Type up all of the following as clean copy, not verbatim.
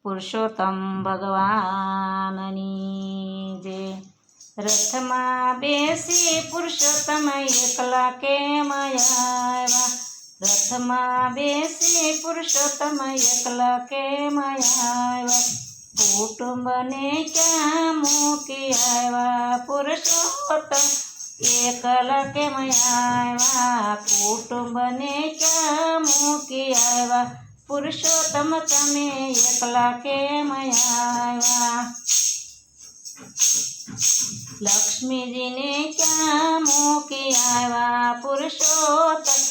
પુરુષોત્તમ ભગવાનની જે રથમાં બેસી પુરુષોત્તમ એકલા કેમ આવ્યા? રથમાં બેસી પુરુષોત્તમ એકલા કેમ આવ્યા? કુટુંબને ક્યાં મૂકી આવ્યા? પુરુષોત્તમ એકલા કેમ આવ્યા? કુટુંબને ક્યાં મૂકી આવ્યા? પુરુષોત્તમ તમે એકલા કેમ આવ્યા? લક્ષ્મીજીને ક્યાં મૂકી આવ્યા? પુરુષોત્તમ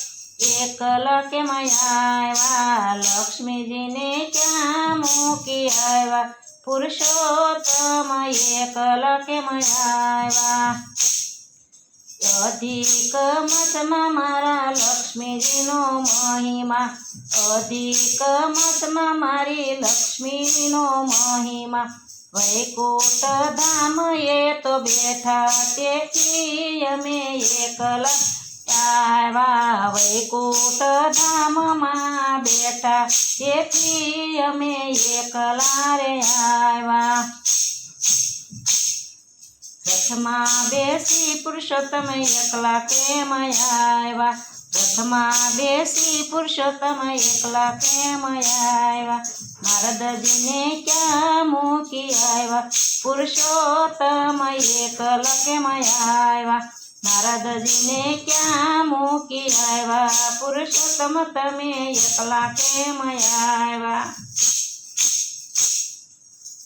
એકલા કેમ આવ્યા? લક્ષ્મીજીને ક્યાં મૂકી આવ્યા? પુરુષોત્તમ એકલા કેમ આવ્યા? અધિક માસમાં મારા લક્ષ્મીજીનો મહિમા, અધિક માસમાં મારી લક્ષ્મીનો મહિમા. વૈકુંઠ ધામ એ તો બેઠા તેથી અમે એકલા આવ્યા. વૈકુંઠ ધામમાં બેઠા તેથી અમે એકલા રે આવ્યા. રથમાં બેસી પુરુષોત્તમ એકલા કેમ આવ્યા? રથમાં બેસી પુરુષોત્તમ એકલા કેમ આવ્યા? નારદજીને ક્યાં મૂકી આવ્યા? પુરુષોત્તમ એકલા કેમ આવ્યા? નારદજીને ક્યાં મૂકી આવ્યા? પુરુષોત્તમ તમે એકલા કેમ આવ્યા?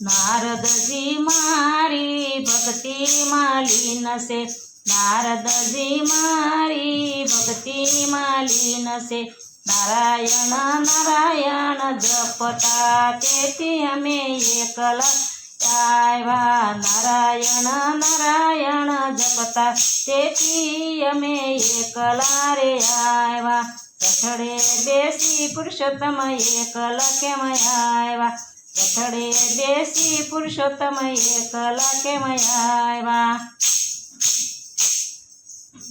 નારદજી મારી ભક્તિમાં લીન છે, નારદજી મારી ભક્તિમાં લીન છે. નારાયણ નારાયણ જપતા તેથી અમે એકલા આવ્યા. નારાયણ નારાયણ જપતા તેથી અમે એકલા રે આવ્યા. રથડે બેસી પુરુષોત્તમ એકલા કેમ આવ્યા? રથડે બેસી પુરુષોત્તમ એકલા કેમ આવ્યા?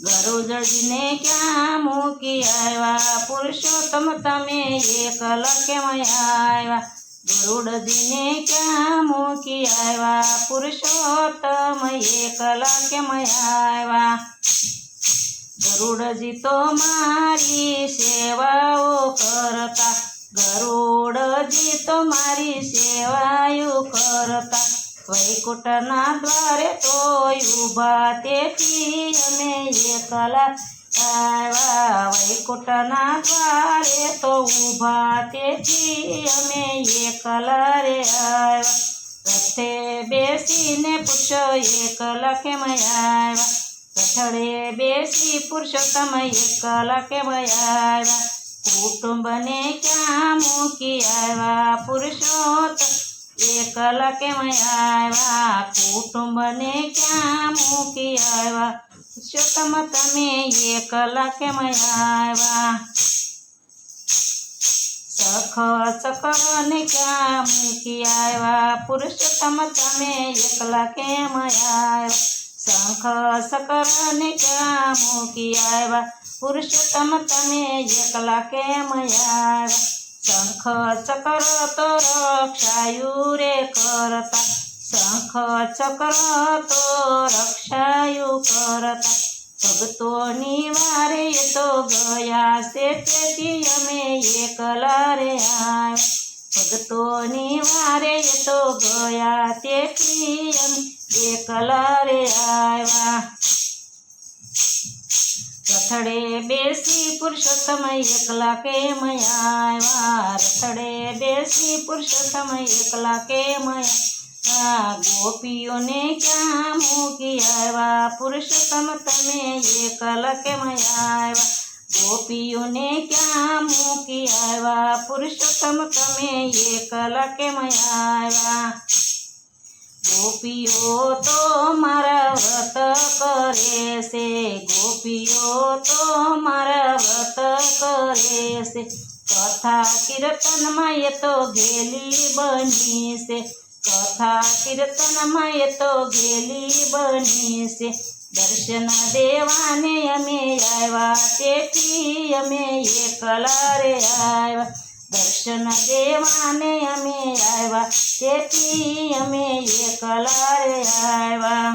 ગરુડજીને ક્યાં મૂકી આવ્યા? પુરુષોત્તમ તમે એકલા કેમ આવ્યા? ગરુડજીને ક્યાં મૂકી આવ્યા? પુરુષોત્તમ એકલા કેમ આવ્યા? ગરુડજી તો મારી સેવાઓ કરતા, ગરુડજી તો મારી સેવાઓ કરતા. વૈકુંઠના દ્વારે તો ઊભા તેથી અમે એકલા આવ્યા. વૈકુંઠના દ્વારે તો ઊભા તેથી અમે એકલા રે આવ્યા. રથે બેસીને પૂછો એકલા કેમ આવ્યા? રથડે બેસી પુરુષોત્તમ એકલા કેમ આવ્યા? કુટુંબને ક્યાં મૂકી આવ્યા? પુરુષોત્તમ એકલા કેમ આવ્યા? કુટુંબને ક્યાં મૂકી આવ્યા? પુરુષોત્તમ તમે એકલા કેમ આવ્યા? સખ ચક્રને ક્યાં મૂકી આવ્યા? પુરુષોત્તમ તમે એકલા કેમ આવ્યા? શંખ ચક્રને ક્યાં મૂકી આવ્યા? પુરુષોત્તમ તમે એકલા કેમ આવ્યા? શંખ ચક્ર તો રક્ષાયુ રે કરતા, શંખ ચક્ર તો રક્ષાયુ કરતા. ભક્તોની વારે તો ગયા છે તેથી અમે એકલા રે આવ્યા. ભક્તોની વારે તો ગયા તેથી અમે એકલા રે આવ્યા. રથડે બેસી પુરુષોત્તમ એકલા કેમ આવ્યા? રથડે બેસી પુરુષોત્તમ એકલા કેમ આવ્યા? ગોપીઓને ક્યાં મૂકી આવ્યા? પુરુષોત્તમ તમે એકલા કેમ આવ્યા? ગોપીઓને ક્યાં મૂકી આવ્યા? પુરુષોત્તમ તમે એકલા કેમ આવ્યા? ગોપીઓ તો મારા વ્રત કરે છે, ગોપીઓ તો મારા વ્રત કરે છે. કથા કીર્તનમાં એ તો ઘેલી બની છે, કથા કીર્તનમાં એ તો ઘેલી બની છે. દર્શન દેવાને અમે આવ્યા તેથી અમે એકલા રે આવ્યા. દર્શન દેવાને અમે આવ્યા, તેથી અમે એકલા રે આવ્યા.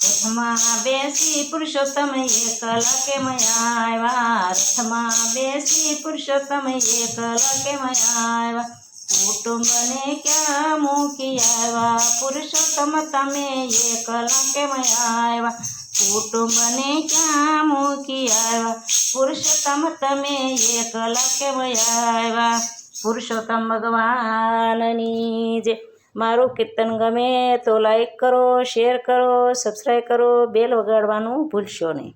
રથમાં બેસી પુરુષોત્તમ એકલા કેમ આવ્યા, રથમાં બેસી પુરુષોત્તમ એકલા કેમ આવ્યા. કુટુંબને ક્યાં મૂકી આવ્યા, પુરુષોત્તમ તમે એકલા કેમ આવ્યા. કુટુંબને ક્યાં મૂકી આવ્યા, પુરુષોત્તમ તમે એકલા કેમ આવ્યા. પુરુષોત્તમ ભગવાનની જય. મારું કીર્તન ગમે તો લાઈક કરો, શેર કરો, સબસ્ક્રાઈબ કરો, બેલ વગાડવાનું ભૂલશો નહીં.